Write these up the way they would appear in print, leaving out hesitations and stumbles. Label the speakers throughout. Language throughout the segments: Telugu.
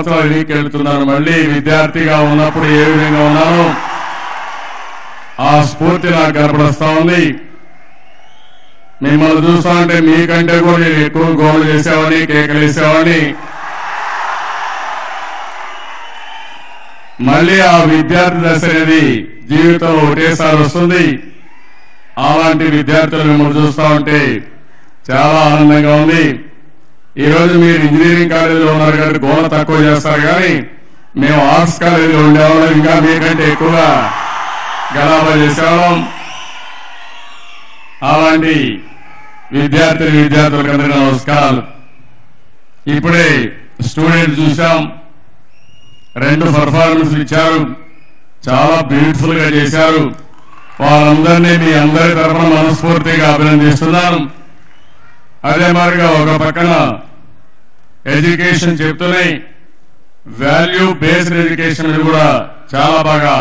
Speaker 1: సంవత్సరాలు వెనక్కి వెళ్తున్నాను. మళ్ళీ విద్యార్థిగా ఉన్నప్పుడు ఏ విధంగా ఉన్నానో ఆ స్ఫూర్తి నాకు కనపడుస్తా ఉంది. మిమ్మల్ని చూస్తా ఉంటే మీకంటే కూడా నేను ఎక్కువ గోలు చేసేవాడిని, కేకలేసేవాడిని. మళ్ళీ ఆ విద్యార్థి దశ అనేది జీవితంలో ఒకటేసారి వస్తుంది. అలాంటి విద్యార్థులు మిమ్మల్ని చూస్తా ఉంటే చాలా ఆనందంగా ఉంది. ఈరోజు మీరు ఇంజనీరింగ్ కాలేజీలో ఉన్నారు కాబట్టి గోల తక్కువ చేస్తారు, కానీ మేము ఆర్ట్స్ కాలేజీలో ఉండేవాళ్ళం, ఇంకా మీకంటే ఎక్కువగా గలాబా చేసేవాళ్ళం. అలాంటి విద్యార్థులకు అందరికీ నమస్కారాలు. ఇప్పుడే స్టూడెంట్ చూసాం, 2 పర్ఫార్మెన్స్ ఇచ్చారు, చాలా బ్యూటిఫుల్ గా చేశారు. వారందరినీ మీ అందరి తరఫున మనస్ఫూర్తిగా అభినందిస్తున్నాను. అదే మాదిరిగా ఒక పక్కన ఎడ్యుకేషన్ చెప్తూనే వాల్యూ బేస్డ్ ఎడ్యుకేషన్ కూడా చాలా బాగా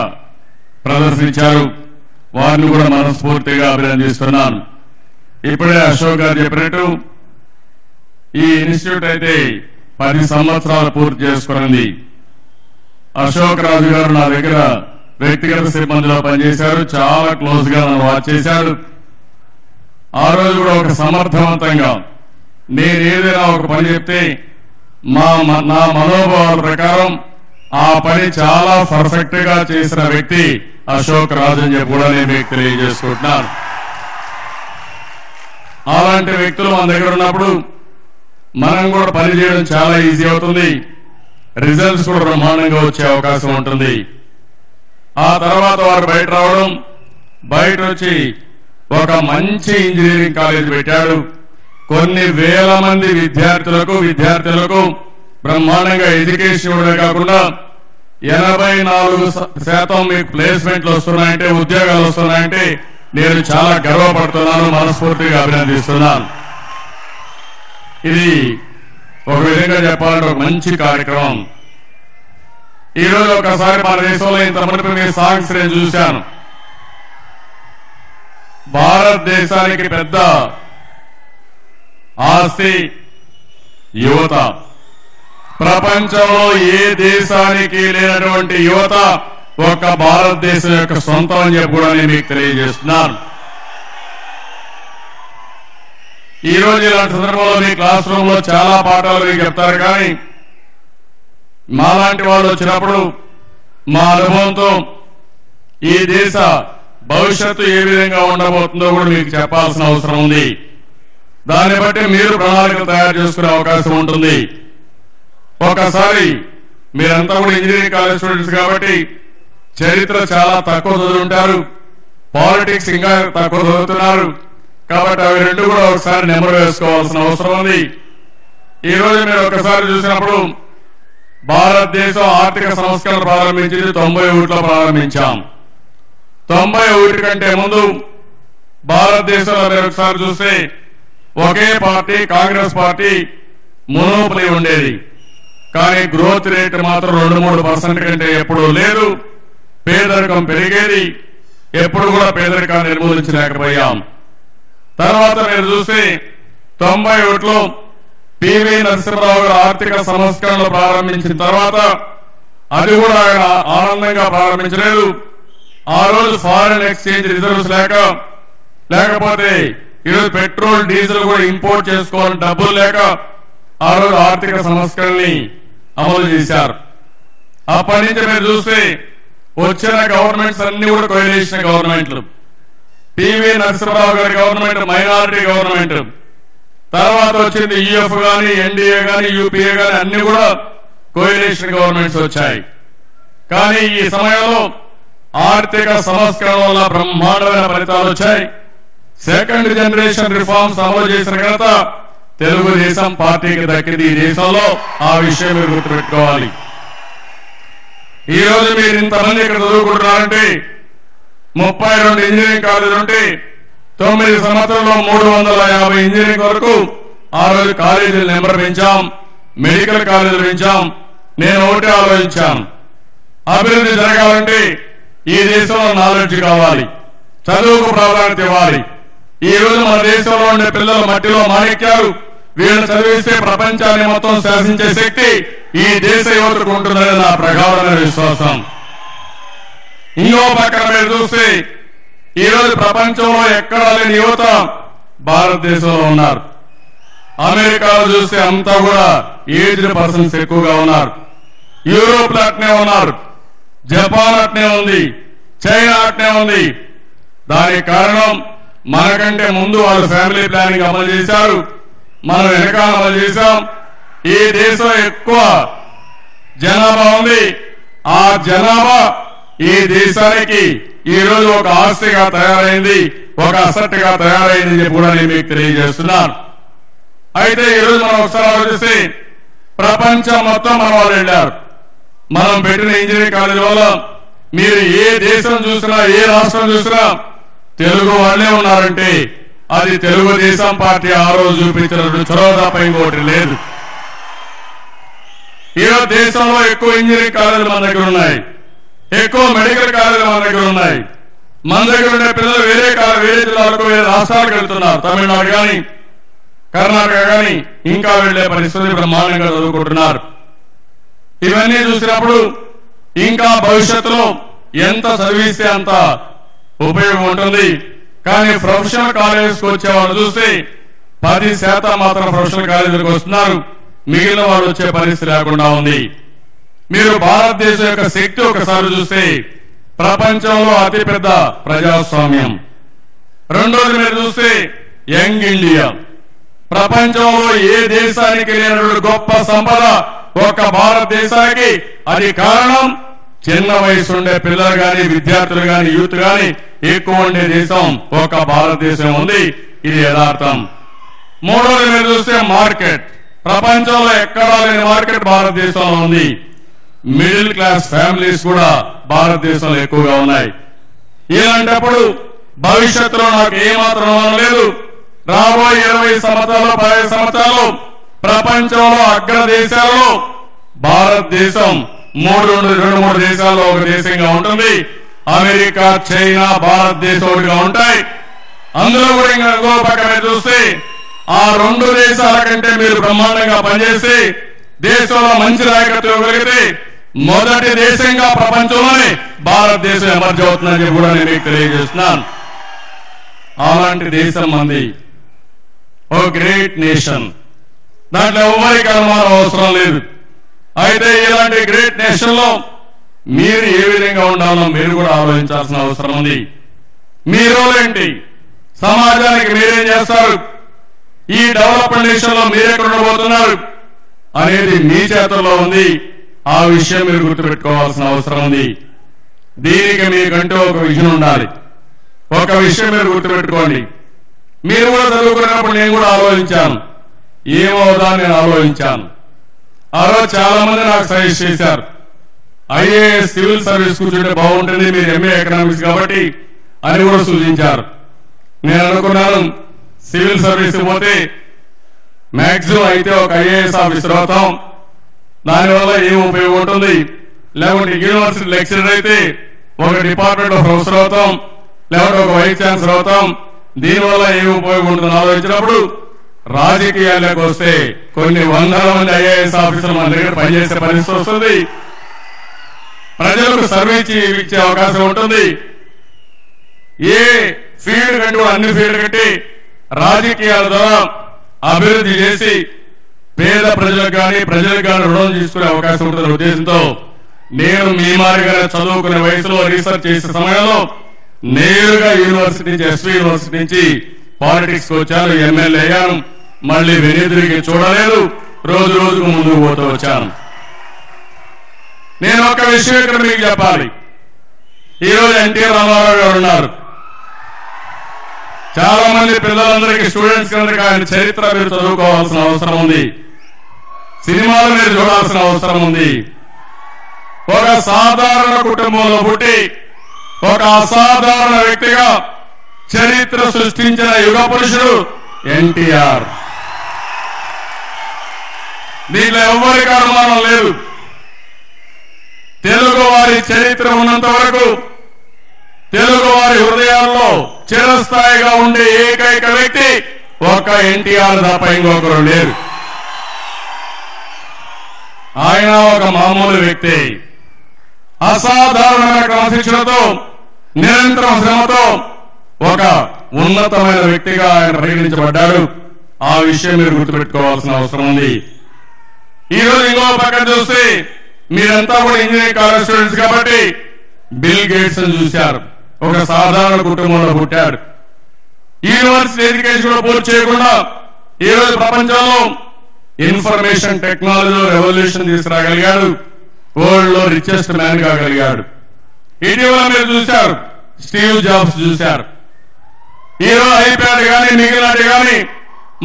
Speaker 1: ప్రదర్శించారు. వారిని కూడా మనస్ఫూర్తిగా అభినందిస్తున్నాను. ఇప్పుడే అశోక్ గారు చెప్పినట్టు ఈ ఇన్స్టిట్యూట్ అయితే 10 సంవత్సరాలు పూర్తి చేసుకున్నది. అశోక్ రాజు గారు నా దగ్గర వ్యక్తిగత సిబ్బందిలో పనిచేశారు, చాలా క్లోజ్ గా నన్ను వాచ్ చేశారు. ఆ రోజు కూడా ఒక సమర్థవంతంగా నేను ఏదైనా ఒక పని చెప్తే నా మనోభావాల ప్రకారం ఆ పని చాలా పర్ఫెక్ట్ గా చేసిన వ్యక్తి అశోక్ రాజు అని చెప్పి కూడా నేను మీకు తెలియజేసుకుంటున్నాను. అలాంటి వ్యక్తులు మన దగ్గర ఉన్నప్పుడు మనం కూడా పని చేయడం చాలా ఈజీ అవుతుంది, రిజల్ట్స్ కూడా బ్రహ్మాండంగా వచ్చే అవకాశం ఉంటుంది. ఆ తర్వాత వారు బయట రావడం, బయట వచ్చి ఒక మంచి ఇంజనీరింగ్ కాలేజ్ పెట్టాడు. కొన్ని వేల మంది విద్యార్థులకు బ్రహ్మాండంగా ఎడ్యుకేషన్ ఇవ్వడమే కాకుండా 84% మీకు ప్లేస్మెంట్లు వస్తున్నాయంటే, ఉద్యోగాలు వస్తున్నాయంటే నేను చాలా గర్వపడుతున్నాను, మనస్ఫూర్తిగా అభినందిస్తున్నాను. ఇది ఒక విధంగా చెప్పాలంటే ఒక మంచి కార్యక్రమం. ఈ రోజు ఒకసారి మన దేశంలో ఇంతమంది మీ సాంగ్స్ నేను చూశాను. భారతదేశానికి పెద్ద ఆస్తి యువత. ప్రపంచంలో ఏ దేశానికి లేనటువంటి యువత ఒక్క భారతదేశం యొక్క సొంతం అని చెప్పి కూడా నేను మీకు తెలియజేస్తున్నాను. ఈ రోజు ఇలాంటి సందర్భంలో మీ క్లాస్ రూమ్ లో చాలా పాఠాలు మీకు చెప్తారు, కానీ మాలాంటి వాళ్ళు వచ్చినప్పుడు మా అనుభవంతో ఈ దేశ భవిష్యత్తు ఏ విధంగా ఉండబోతుందో కూడా మీకు చెప్పాల్సిన అవసరం ఉంది. దాన్ని బట్టి మీరు ప్రణాళికలు తయారు చేసుకునే అవకాశం ఉంటుంది. ఒకసారి మీరంతా కూడా ఇంజనీరింగ్ కాలేజ్ స్టూడెంట్స్ కాబట్టి చరిత్ర చాలా తక్కువ చదువుంటారు, పాలిటిక్స్ ఇంకా తక్కువ చదువుతున్నారు, కాబట్టి అవి రెండు కూడా ఒకసారి నెమరు వేసుకోవాల్సిన అవసరం ఉంది. ఈ రోజు మీరు ఒకసారి చూసినప్పుడు భారతదేశం ఆర్థిక సంస్కరణ ప్రారంభించింది 91లో ప్రారంభించాం. 91 కంటే ముందు భారతదేశంలో మీరు ఒకసారి చూస్తే ఒకే పార్టీ, కాంగ్రెస్ పార్టీ మోనోపలి ఉండేది, కానీ గ్రోత్ రేట్ మాత్రం 2-3% కంటే ఎప్పుడూ లేదు. పేదరికం పెరిగేది, ఎప్పుడు కూడా పేదరికాన్ని నిర్మూలించలేకపోయాం. తర్వాత మీరు చూస్తే 91లో పివి నరసింహరావు గారు ఆర్థిక సంస్కరణలు ప్రారంభించిన తర్వాత అది కూడా ఆయన ఆనందంగా ప్రారంభించలేదు. ఆ రోజు ఫారిన్ ఎక్స్చేంజ్ రిజర్వ్స్ లేకపోతే ఈరోజు పెట్రోల్, డీజిల్ కూడా ఇంపోర్ట్ చేసుకోవాలని డబ్బులు లేక ఆ రోజు ఆర్థిక సంస్కరణని అమలు చేశారు. అప్పటి నుంచి మీరు చూస్తే వచ్చిన గవర్నమెంట్స్ అన్ని కూడా కోయలేషన్ గవర్నమెంట్లు. పివి నరసింహరావు గారి గవర్నమెంట్ మైనారిటీ గవర్నమెంట్, తర్వాత వచ్చింది యూఎఫ్ గాని, ఎన్డీఏ గాని, యూపీఏ గాని అన్ని కూడా కోయలేషన్ గవర్నమెంట్స్ వచ్చాయి. కానీ ఈ సమయంలో ఆర్థిక సంస్కరణ వల్ల బ్రహ్మాండమైన ఫలితాలు వచ్చాయి. సెకండ్ జనరేషన్ రిఫార్మ్స్ అమలు చేసిన ఘనత తెలుగుదేశం పార్టీకి దక్కింది ఈ దేశంలో. ఆ విషయం మీరు గుర్తుపెట్టుకోవాలి. ఈ రోజు మీరు ఇంతమంది ఇక్కడ చదువుకుంటున్నారంటే 32 ఇంజనీరింగ్ కాలేజీలు ఉంటే 9 సంవత్సరంలో 350 ఇంజనీరింగ్ వరకు ఆ రోజు కాలేజీల నెంబర్ పెంచాం, మెడికల్ కాలేజీలు పెంచాం. నేను ఒకటే ఆలోచించాను, అభివృద్ధి జరగాలంటే ఈ దేశంలో నాలెడ్జ్ కావాలి, చదువుకు ప్రాధాన్యత ఇవ్వాలి. ఈ రోజు మన దేశంలో ఉండే పిల్లలు మట్టిలో మాణిక్యాలు, వీళ్ళని చదివిస్తే ప్రపంచాన్ని మొత్తం శాసించే శక్తి ఈ దేశ యువతకు ఉంటుందని నా ప్రగాఢమైన విశ్వాసం. ఇంకో పక్కన మీరు చూస్తే ఈరోజు ప్రపంచంలో ఎక్కడా లేని యువత భారతదేశంలో ఉన్నారు. అమెరికాలో చూస్తే అంతా కూడా ఏజ్డ్ పర్సన్స్ ఎక్కువగా ఉన్నారు. యూరోప్ లో అట్నే ఉన్నారు, జపాన్ అట్నే ఉంది, చైనా అట్నే ఉంది. దానికి కారణం మనకంటే ముందు వాళ్ళు ఫ్యామిలీ ప్లానింగ్ అమలు చేశారు, మనం వెనకాల అమలు చేశాం. ఈ దేశం ఎక్కువ జనాభా ఉంది. ఆ జనాభా ఈ దేశానికి ఈ రోజు ఒక ఆస్తిగా తయారైంది, ఒక అసెట్ గా తయారైంది చెప్పి కూడా నేను మీకు తెలియజేస్తున్నాను. అయితే ఈ రోజు మనం ఒకసారి ఆలోచిస్తే ప్రపంచం మొత్తం మన వాళ్ళు వెళ్ళారు. మనం పెట్టిన ఇంజనీరింగ్ కాలేజీ వల్ల మీరు ఏ దేశం చూసినా, ఏ రాష్ట్రం చూసినా తెలుగు వాళ్ళే ఉన్నారంటే అది తెలుగుదేశం పార్టీ ఆ రోజు చూపించినటువంటి చొరవ తప్ప ఇంకోటి లేదు. ఈరోజు దేశంలో ఎక్కువ ఇంజనీరింగ్ కాలేజీలు మన దగ్గర ఉన్నాయి, ఎక్కువ మెడికల్ కాలేజీలు మన దగ్గర ఉన్నాయి. మన దగ్గర ఉండే పిల్లలు వేరే జిల్లాలకు, వేరే రాష్ట్రాలకు వెళ్తున్నారు. తమిళనాడు కానీ, కర్ణాటక కానీ ఇంకా వెళ్లే పరిస్థితి బ్రహ్మాండంగా చదువుకుంటున్నారు. ఇవన్నీ చూసినప్పుడు ఇంకా భవిష్యత్తులో ఎంత చదివిస్తే అంత ఉపయోగం ఉంటుంది. కానీ ప్రొఫెషనల్ కాలేజెస్కి వచ్చే వాళ్ళు చూస్తే 10% మాత్రం ప్రొఫెషనల్ కాలేజీలకు వస్తున్నారు, మిగిలిన వాళ్ళు వచ్చే పరిస్థితి లేకుండా ఉంది. మీరు భారతదేశం యొక్క శక్తి ఒకసారి చూస్తే ప్రపంచంలో అతిపెద్ద ప్రజాస్వామ్యం. రెండోది మీరు చూస్తే యంగ్ ఇండియా. ప్రపంచంలో ఏ దేశానికి లేనటువంటి గొప్ప సంపద ఒక్క భారతదేశానికి. అది కారణం చిన్న వయసు ఉండే పిల్లలు కానీ, విద్యార్థులు కానీ, యూత్ కానీ ఎక్కువ ఉండే దేశం ఒక భారతదేశం ఉంది. ఇది యథార్థం. మూడోది మీరు చూస్తే మార్కెట్. ప్రపంచంలో ఎక్కడా లేని మార్కెట్ భారతదేశంలో ఉంది. మిడిల్ క్లాస్ ఫ్యామిలీస్ కూడా భారతదేశంలో ఎక్కువగా ఉన్నాయి. ఇలాంటప్పుడు భవిష్యత్తులో నాకు ఏమాత్రం అనుమానం లేదు, రాబోయే 20 సంవత్సరాలు 10 సంవత్సరాలు ప్రపంచంలో అగ్రదేశాలలో భారతదేశం 2-3 దేశాల్లో ఒక దేశంగా ఉంటుంది. అమెరికా, చైనా, భారతదేశం ఒకటిగా ఉంటాయి. అందులో కూడా ఇంకో పక్కన చూస్తే ఆ 2 దేశాల కంటే మీరు బ్రహ్మాండంగా పనిచేసి దేశంలో మంచి నాయకత్వం ఇవ్వగలిగితే మొదటి దేశంగా ప్రపంచంలోనే భారతదేశం ఎమర్జ్ అవుతుందని కూడా నేను మీకు తెలియజేస్తున్నాను. అలాంటి దేశం మంది, ఓ గ్రేట్ నేషన్. దాంట్లో ఎవరికి అనుమానం అవసరం లేదు. అయితే ఇలాంటి గ్రేట్ నేషన్ లో మీరు ఏ విధంగా ఉండాలో మీరు కూడా ఆలోచించాల్సిన అవసరం ఉంది. మీ రోల్ ఏంటి, సమాజానికి మీరేం చేస్తారు, ఈ డెవలప్మెంట్ నేషన్ లో మీరెక్కడ ఉండబోతున్నారు అనేది మీ చేతుల్లో ఉంది. ఆ విషయం మీరు గుర్తుపెట్టుకోవాల్సిన అవసరం ఉంది. దీనికి మీకంటూ ఒక విజన్ ఉండాలి. ఒక విషయం మీరు గుర్తుపెట్టుకోండి, మీరు కూడా చదువుకున్నప్పుడు నేను కూడా ఆలోచించాను, ఏమవుదా నేను ఆలోచించాను. ఆ రోజు చాలా మంది నాకు సజెస్ట్ చేశారు, ఐఏఎస్ సివిల్ సర్వీస్ కూర్చుంటే బాగుంటుంది, మీరు ఎంఏ ఎకనామిక్స్ కాబట్టి అని కూడా సూచించారు. నేను అనుకున్నాను సివిల్ సర్వీస్ పోతే మాక్సిమం అయితే ఒక ఐఏఎస్ ఆఫీసర్ అవుతాం, దానివల్ల ఏం ఉపయోగం ఉంటుంది, లేకుంటే యూనివర్సిటీ లెక్చరర్ అయితే ఒక డిపార్ట్మెంట్ లో ప్రొఫెసర్ అవుతాం, లేకుంటే ఒక వైస్ ఛాన్సలర్ అవుతాం, దీనివల్ల ఏం ఉపయోగం ఉంటుందని ఆలోచించినప్పుడు రాజకీయాల్లోకి వస్తే కొన్ని వందల మంది ఐఏఎస్ ఆఫీసర్లు మన దగ్గర పనిచేసే పరిస్థితి వస్తుంది. ప్రజలకు సర్వీస్ ఇచ్చే అవకాశం ఉంటుంది. ఏ ఫీల్డ్ కంటే అన్ని ఫీల్డ్ కట్టి రాజకీయాల ద్వారా అభివృద్ధి చేసి పేద ప్రజలకు కానీ రుణం తీసుకునే అవకాశం ఉంటుందనే ఉద్దేశంతో నేను మీ మాదిరిగా చదువుకునే వయసులో రీసెర్చ్ చేసే సమయంలో నేరుగా యూనివర్సిటీ నుంచి, ఎస్వి యూనివర్సిటీ నుంచి పాలిటిక్స్ వచ్చాను, ఎమ్మెల్యే అయ్యాను. మళ్ళీ వెనుదిరిగి చూడలేదు, రోజు రోజుకు ముందుకు పోతూ వచ్చాను. నేను ఒక విషయం ఇక్కడ మీకు చెప్పాలి. ఈరోజు ఎన్టీఆర్ రామారావు గారు ఉన్నారు. చాలా మంది పిల్లలందరికీ, స్టూడెంట్స్ అందరికీ ఆయన చరిత్ర మీరు చదువుకోవాల్సిన అవసరం ఉంది, సినిమాలు మీరు చూడాల్సిన అవసరం ఉంది. ఒక సాధారణ కుటుంబంలో పుట్టి ఒక అసాధారణ వ్యక్తిగా చరిత్ర సృష్టించిన యుగ పురుషుడు ఎన్టీఆర్. దీంట్లో ఎవరికి అనుమానం లేదు. తెలుగు వారి చరిత్ర ఉన్నంత వరకు తెలుగు వారి హృదయాల్లో చిరస్థాయిగా ఉండే ఏకైక వ్యక్తి ఒక ఎన్టీఆర్ తప్ప ఇంకొకరు లేరు. ఆయన ఒక మామూలు వ్యక్తి. అసాధారణమైన క్రమశిక్షణతో నిరంతరం శ్రమతో ఒక ఉన్నతమైన వ్యక్తిగా ఆయన పరిగణించబడ్డాడు. ఆ విషయం మీరు గుర్తుపెట్టుకోవాల్సిన అవసరం ఉంది. ఈ రోజు ఇంకో పక్కన చూస్తే మీరంతా కూడా ఇంజనీరింగ్ కాలేజ్ స్టూడెంట్స్ కాబట్టి బిల్ గేట్స్ చూశారు. ఒక సాధారణ కుటుంబంలో పుట్టాడు. యూనివర్సిటీ ఎడ్యుకేషన్ కూడా పూర్తి చేయకుండా ఈ రోజు ప్రపంచంలో ఇన్ఫర్మేషన్ టెక్నాలజీలో రెవల్యూషన్ తీసుకురాగలిగాడు. వరల్డ్ లో రిచెస్ట్ మ్యాన్ కాగలిగాడు. ఇటీవల మీరు చూశారు, స్టీవ్ జాబ్స్ చూశారు. ఈరోజు ఐప్యాడ్ కానీ మిగిలినట్టు కానీ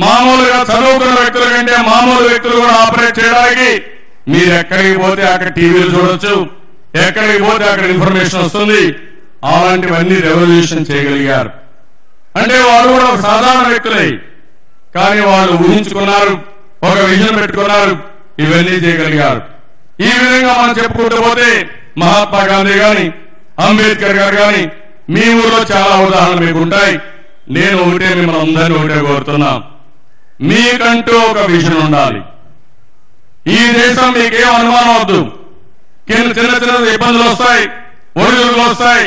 Speaker 1: మామూలుగా చదువుకున్న వ్యక్తుల కంటే మామూలు వ్యక్తులు కూడా ఆపరేట్ చేయడానికి మీరు ఎక్కడికి పోతే అక్కడ టీవీలు చూడొచ్చు, ఎక్కడికి పోతే అక్కడ ఇన్ఫర్మేషన్ వస్తుంది. అలాంటివన్నీ రెవల్యూషన్ చేయగలిగారు. అంటే వాళ్ళు కూడా ఒక సాధారణ వ్యక్తులే, కానీ వాళ్ళు ఊహించుకున్నారు, ఒక విజన్ పెట్టుకున్నారు, ఇవన్నీ చేయగలిగారు. ఈ విధంగా మనం చెప్పుకుంటూ పోతే మహాత్మా గాంధీ గాని అంబేద్కర్ గారు గాని మీ ఊర్లో చాలా ఉదాహరణలు మీకు ఉంటాయి. నేను ఒకటే మిమ్మల్ని అందరినీ ఒకటే కోరుతున్నా, మీకంటూ ఒక విజన్ ఉండాలి. ఈ దేశం మీకేం అనుమానం వద్దు. చిన్న చిన్న ఇబ్బందులు వస్తాయి, ఒడిదుడుకులు వస్తాయి,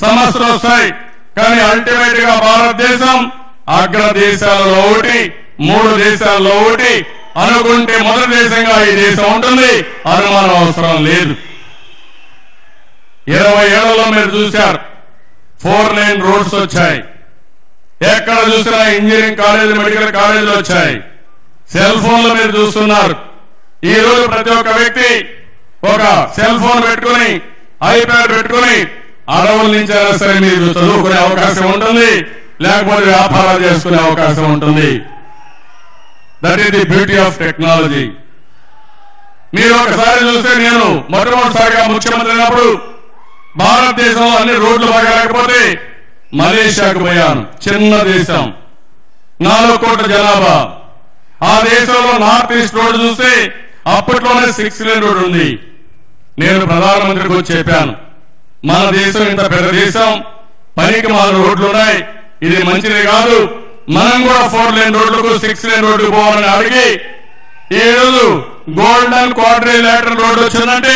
Speaker 1: సమస్యలు వస్తాయి, కానీ అల్టిమేట్ గా భారతదేశం అగ్ర దేశాలలో ఒకటి, 3 దేశాల్లో ఒకటి అనుకుంటే మొదటి దేశంగా ఈ దేశం ఉంటుంది. అనుమానం అవసరం లేదు. 20 ఏళ్లలో మీరు చూశారు 4 లేన్ రోడ్స్ వచ్చాయి. ఎక్కడ చూసినా ఇంజనీరింగ్ కాలేజీ, మెడికల్ కాలేజీలు వచ్చాయి. సెల్ ఫోన్లు మీరు చూస్తున్నారు. ఈ రోజు ప్రతి ఒక్క వ్యక్తి ఒక సెల్ ఫోన్ పెట్టుకుని, ఐప్యాడ్ పెట్టుకుని అడవుల నుంచి అయినా సరే మీరు చదువుకునే అవకాశం ఉంటుంది, లేకపోతే వ్యాపారాలు చేసుకునే అవకాశం ఉంటుంది. That is the beauty of technology. మీరు ఒకసారి చూస్తే, నేను మొట్టమొదటిసారిగా ముఖ్యమంత్రి అయినప్పుడు భారతదేశంలో అన్ని రోడ్లు బాగా లేకపోతే మలేషియాకు పోయాను. చిన్న దేశం, 4 కోట్ల జనాభా. ఆ దేశంలో నార్త్ ఈస్ట్ రోడ్డు చూస్తే అప్పట్లోనే 6 లేన్ రోడ్డు ఉంది. నేను ప్రధానమంత్రికి వచ్చి చెప్పాను, మన దేశం ఇంత పెద్ద దేశం, పనికి 4 రోడ్లు ఉన్నాయి, ఇది మంచిది కాదు, మనం కూడా 4 లేన్ రోడ్లకు 6 లేన్ రోడ్డుకు పోవాలని అడిగి, ఈ రోజు గోల్డెన్ క్వాడ్రిలేటరల్ రోడ్డు వచ్చిందంటే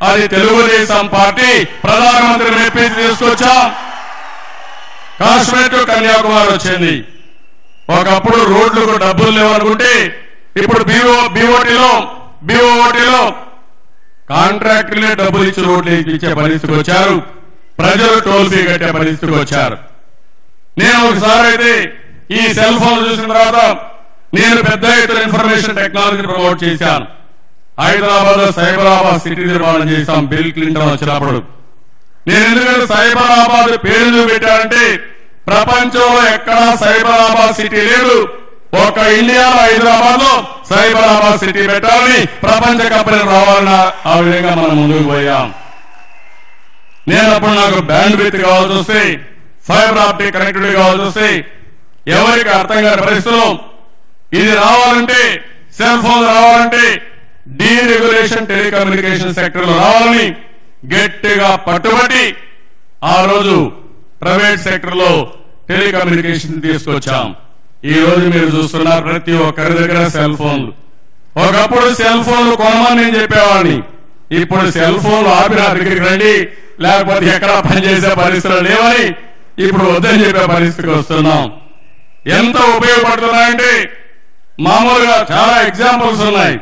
Speaker 1: అది తెలుగుదేశం పార్టీ ప్రధానమంత్రి మెప్పించి తీసుకొచ్చాం. కాశ్మీర్ టు కన్యాకుమారి వచ్చింది. ఒకప్పుడు రోడ్లకు డబ్బులు లేవనుకుంటే ఇప్పుడు బీఓటీలో కాంట్రాక్టర్లే డబ్బులు ఇచ్చి రోడ్లు ఇచ్చే పరిస్థితికి వచ్చారు. ప్రజలు టోల్ ఫీ కట్టే పరిస్థితికి వచ్చారు. నేను ఒకసారి అయితే ఈ సెల్ ఫోన్ చూసిన తర్వాత నేను పెద్ద ఎత్తున ఇన్ఫర్మేషన్ టెక్నాలజీని ప్రమోట్ చేశాను. హైదరాబాద్ లో సైబరాబాద్ సిటీ నిర్మాణం చేశాం బిల్ క్లింటన్ వచ్చినప్పుడు. నేను ఎందుకంటే సైబరాబాద్ పేరు పెట్టానంటే ప్రపంచంలో ఎక్కడా సైబరాబాద్ సిటీ లేదు. ఒక ఇండియాలో హైదరాబాద్ లో సైబరాబాద్ సిటీ పెట్టాలని ప్రపంచ కంపెనీలు రావాలన్న ఆ విధంగా మనం ముందుకు పోయాం. నేను అప్పుడు నాకు బ్యాండ్ విత్ కావాల్సి వస్తే, ఫైబర్ ఆప్టిక్ కనెక్టివిటీ కావాల్సి వస్తే, ఎవరికి అర్థం కాని పరిస్థితుల్లో ఇది రావాలంటే, సెల్ ఫోన్ రావాలంటే డీరెగ్యులేషన్ టెలికమ్యూనికేషన్ సెక్టర్ లో రావాలని గట్టిగా పట్టుబట్టి ఆ రోజు ప్రైవేట్ సెక్టర్ లో టెలికమ్యూనికేషన్ తీసుకొచ్చాం. ఈ రోజు మీరు చూస్తున్నారు ప్రతి ఒక్కరి దగ్గర సెల్ ఫోన్లు. ఒకప్పుడు సెల్ ఫోన్లు కొనమని నేను చెప్పేవాడిని, ఇప్పుడు సెల్ ఫోన్లు ఆపిన దగ్గరికి రండి, లేకపోతే ఎక్కడా పనిచేసే పరిస్థితులు లేవని ఇప్పుడు వద్దని చెప్పే పరిస్థితికి వస్తున్నాం. ఎంత ఉపయోగపడుతున్నాయంటే మామూలుగా చాలా ఎగ్జాంపుల్స్ ఉన్నాయి.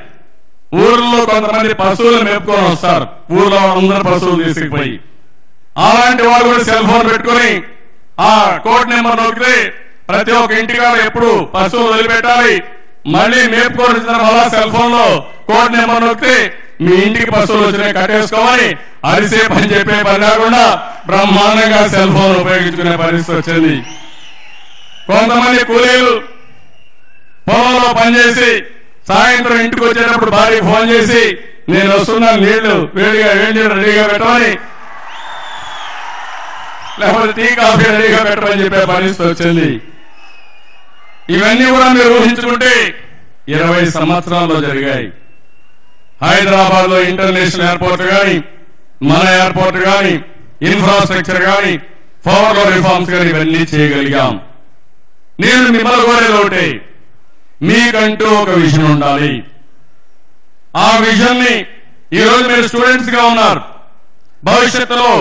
Speaker 1: ఊర్లో కొంతమంది పశువులు మేపుకొని వస్తారు, ఊర్లో అందరు పశువులు తీసుకుపోయి, అలాంటి వాళ్ళు కూడా సెల్ ఫోన్ పెట్టుకుని ఆ కోడ్ నెంబర్ నొక్కితే ప్రతి ఒక్క ఇంటికాడ ఎప్పుడు పశువులు వదిలిపెట్టాలి, మళ్ళీ మేపుకొని వచ్చిన వల్ల సెల్ ఫోన్ లో కోడ్ నెంబర్ నొక్కితే మీ ఇంటికి పశువులు వచ్చినాయి కట్టేసుకోమని అరిసే పని చెప్పే పని కాకుండా బ్రహ్మాండంగా సెల్ ఫోన్ ఉపయోగించుకునే పరిస్థితి వచ్చింది. కొంతమంది కూలీలు పొలంలో పనిచేసి సాయంత్రం ఇంటికి వచ్చేటప్పుడు భార్య ఫోన్ చేసి నేను వస్తున్నాను, నీళ్లు వేడిగా రెడీగా పెట్టమని, లేకపోతే టీ కాఫీ రెడీగా పెట్టమని చెప్పే పరిస్థితి వచ్చింది. ఇవన్నీ కూడా మీరు ఊహించుకుంటే 20 సంవత్సరాల్లో జరిగాయి. హైదరాబాద్ లో ఇంటర్నేషనల్ ఎయిర్పోర్ట్ కానీ, మన ఎయిర్పోర్ట్ కానీ, ఇన్ఫ్రాస్ట్రక్చర్ కానీ, పవర్ లో రిఫార్మ్స్ కానీ ఇవన్నీ చేయగలిగాం. నేను మిమ్మల్ని కోరేది ఒకటే, మీకంటూ ఒక విజన్ ఉండాలి. ఆ విజన్ ని ఈరోజు మీరు స్టూడెంట్స్ గా ఉన్నారు. భవిష్యత్తులో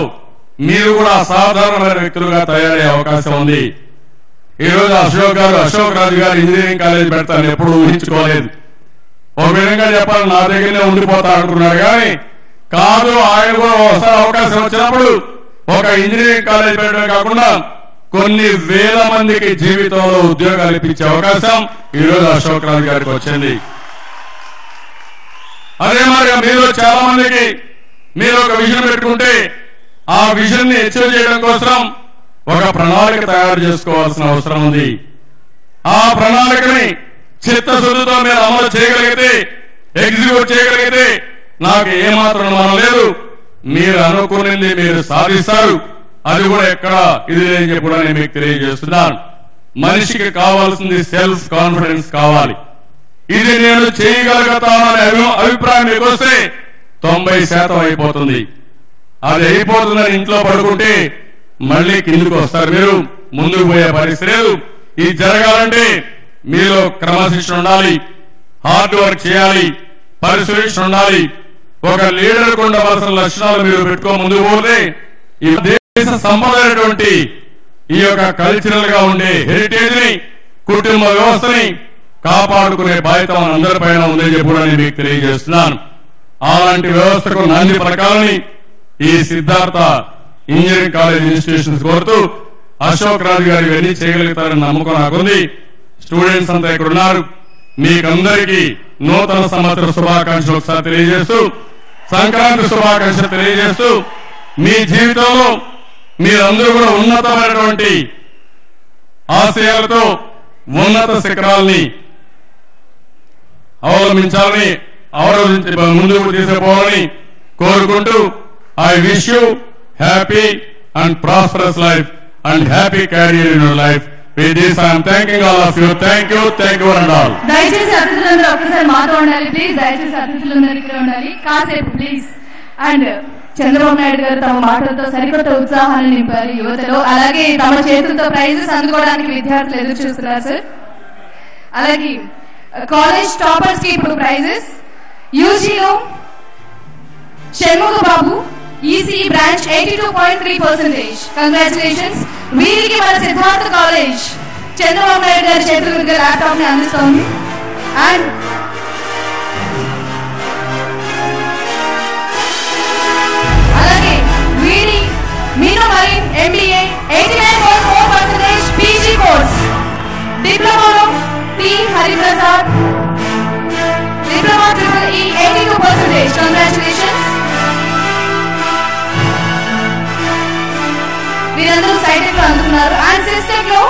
Speaker 1: మీరు కూడా సాధారణమైన వ్యక్తులుగా తయారయ్యే అవకాశం ఉంది. ఈ రోజు అశోక్ రాజు గారు ఇంజనీరింగ్ కాలేజ్ పెడతాను ఎప్పుడు ఊహించుకోలేదు. ఒక విధంగా చెప్పాలి, నా దగ్గరనే ఉండిపోతా అంటున్నారు. కానీ కాదు, ఆయన కూడా ఒకసారి అవకాశం వచ్చినప్పుడు ఒక ఇంజనీరింగ్ కాలేజ్ పెట్టడం కాకుండా కొన్ని వేల మందికి జీవితంలో ఉద్యోగాలు ఇప్పించే అవకాశం ఈ రోజు అశోక్ రాజు గారికి వచ్చింది. అదే మరి మీరు చాలా మందికి మీరు ఒక విజన్ పెట్టుకుంటే ఆ విజన్ ని అచీవ్ చేయడం కోసం ఒక ప్రణాళిక తయారు చేసుకోవాల్సిన అవసరం ఉంది. ఆ ప్రణాళికని చిత్తశుద్ధితో మీరు అమలు చేయగలిగితే, ఎగ్జిక్యూట్ చేయగలిగితే నాకు ఏమాత్రం అనుమానం లేదు, మీరు అనుకున్నది మీరు సాధిస్తారు. అది కూడా ఎక్కడ ఇది లేని చెప్పి కూడా నేను మీకు తెలియజేస్తున్నాను. మనిషికి కావాల్సింది సెల్ఫ్ కాన్ఫిడెన్స్ కావాలి. ఇది నేను చేయగలుగుతాననే అభిప్రాయం మీకు వస్తే 90% అయిపోతుంది. అది అయిపోతుందని ఇంట్లో పడుకుంటే మళ్ళీ కిందకు వస్తారు, మీరు ముందుకు పోయే పరిస్థితి లేదు. ఇది జరగాలంటే మీలో క్రమశిక్షణ ఉండాలి, హార్డ్ వర్క్ చేయాలి, పరిశీలన ఉండాలి. ఒక లీడర్ ఉండవలసిన లక్షణాలు మీరు పెట్టుకో ముందుకు పోతే ఈ దేశ సంపదైనటువంటి ఈ యొక్క కల్చరల్ గా ఉండే హెరిటేజ్ ని, కుటుంబ వ్యవస్థని కాపాడుకునే బాధ్యత అందరిపైన ఉందని చెప్పి కూడా నేను మీకు తెలియజేస్తున్నాను. అలాంటి వ్యవస్థకు నాంది పలకాలని ఈ సిద్ధార్థ ఇంజనీరింగ్ కాలేజ్ ఇన్స్టిట్యూషన్స్ కోరుతూ అశోక్ రాజు గారు ఇవన్నీ చేయగలుగుతారని నమ్మకం నాకుంది. స్టూడెంట్స్ అంతా ఇక్కడ ఉన్నారు. మీకందరికీ నూతన సంవత్సర శుభాకాంక్షలు ఒకసారి తెలియజేస్తూ, సంక్రాంతి శుభాకాంక్షలు తెలియజేస్తూ, మీ జీవితంలో మీరందరూ కూడా ఉన్నతమైనటువంటి ఆశయాలతో ఉన్నత శిఖరాల్ని అవలంబించాలని, ముందుకు తీసుకుపోవాలని కోరుకుంటూ I wish you happy and prosperous life and happy career in your life. With this I am thanking all of you. Thank you and all.
Speaker 2: దయచేసి అతిథులందరూ ఒకసారి మాతో ఉండాలి ప్లీజ్. దయచేసి అతిథులందరూ ఇక్కడ ఉండాలి కాసేపు ప్లీజ్. అండ్ చంద్రబాబు నాయుడు గారు తమ మాటలతో సరికొత్త ఉత్సాహాన్ని నింపారు యువతలో. అలాగే తమ చేతులతో ప్రైజెస్ అందుకోవడానికి విద్యార్థులు ఎదురు చూస్తున్నారు సార్. అలాగే కాలేజ్ టాపర్స్ కి ఇప్పుడు ప్రైజెస్. యూజీలో షణ్ముఖ బాబు ఈసీఈ బ్రాంచ్ 82.3%. కంగ్రాచులేషన్స్. వీరికి మన సిద్ధార్థ కాలేజ్ చంద్రబాబు నాయుడు గారి చేతుల మీదుగా ల్యాప్టాప్ ని అందిస్తోంది. అండ్ అలాగే వీడి మీనో మరీన్ ఎంబీఏ 89.4% పీజీ కోర్స్. డిప్లొమాలో T Hariprasad diploma triple E 82%. Congratulations. వీరందరూ సైటెక్ లో అందుకున్నారు. అండ్ సిస్టెక్ లో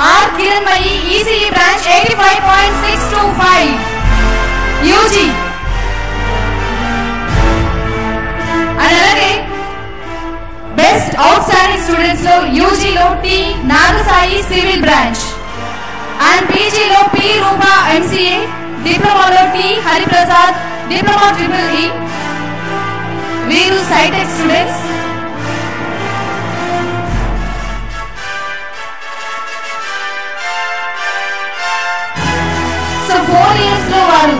Speaker 2: R Kiranmayi ECE branch 85.625 UG. And అలాగే బెస్ట్ అవుట్ స్టాండింగ్ స్టూడెంట్స్ లో యూజీలో T Nagasai civil branch and పీజీలో పి రూపా ఎంసీఏ, డిప్లొమాలో T Hariprasad diploma triple E. వీరు సైటెక్ స్టూడెంట్స్. సో 4 years లో వారు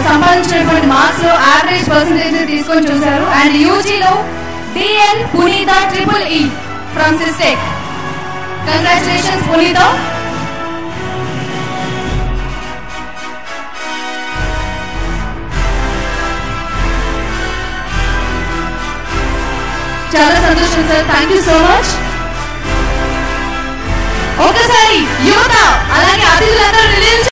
Speaker 2: సంపాదించినటువంటి మార్క్స్ లో యావరేజ్ పర్సెంటేజ్ తీసుకొని చూశారు. అండ్ యూజీలో డిఎల్ పునీత triple E from Systech. Congratulations పునీత. చాలా సంతోషం sir. Thank you so much. ఒకసారి యువత అలాగే అతిథులందరూ రిలీజ్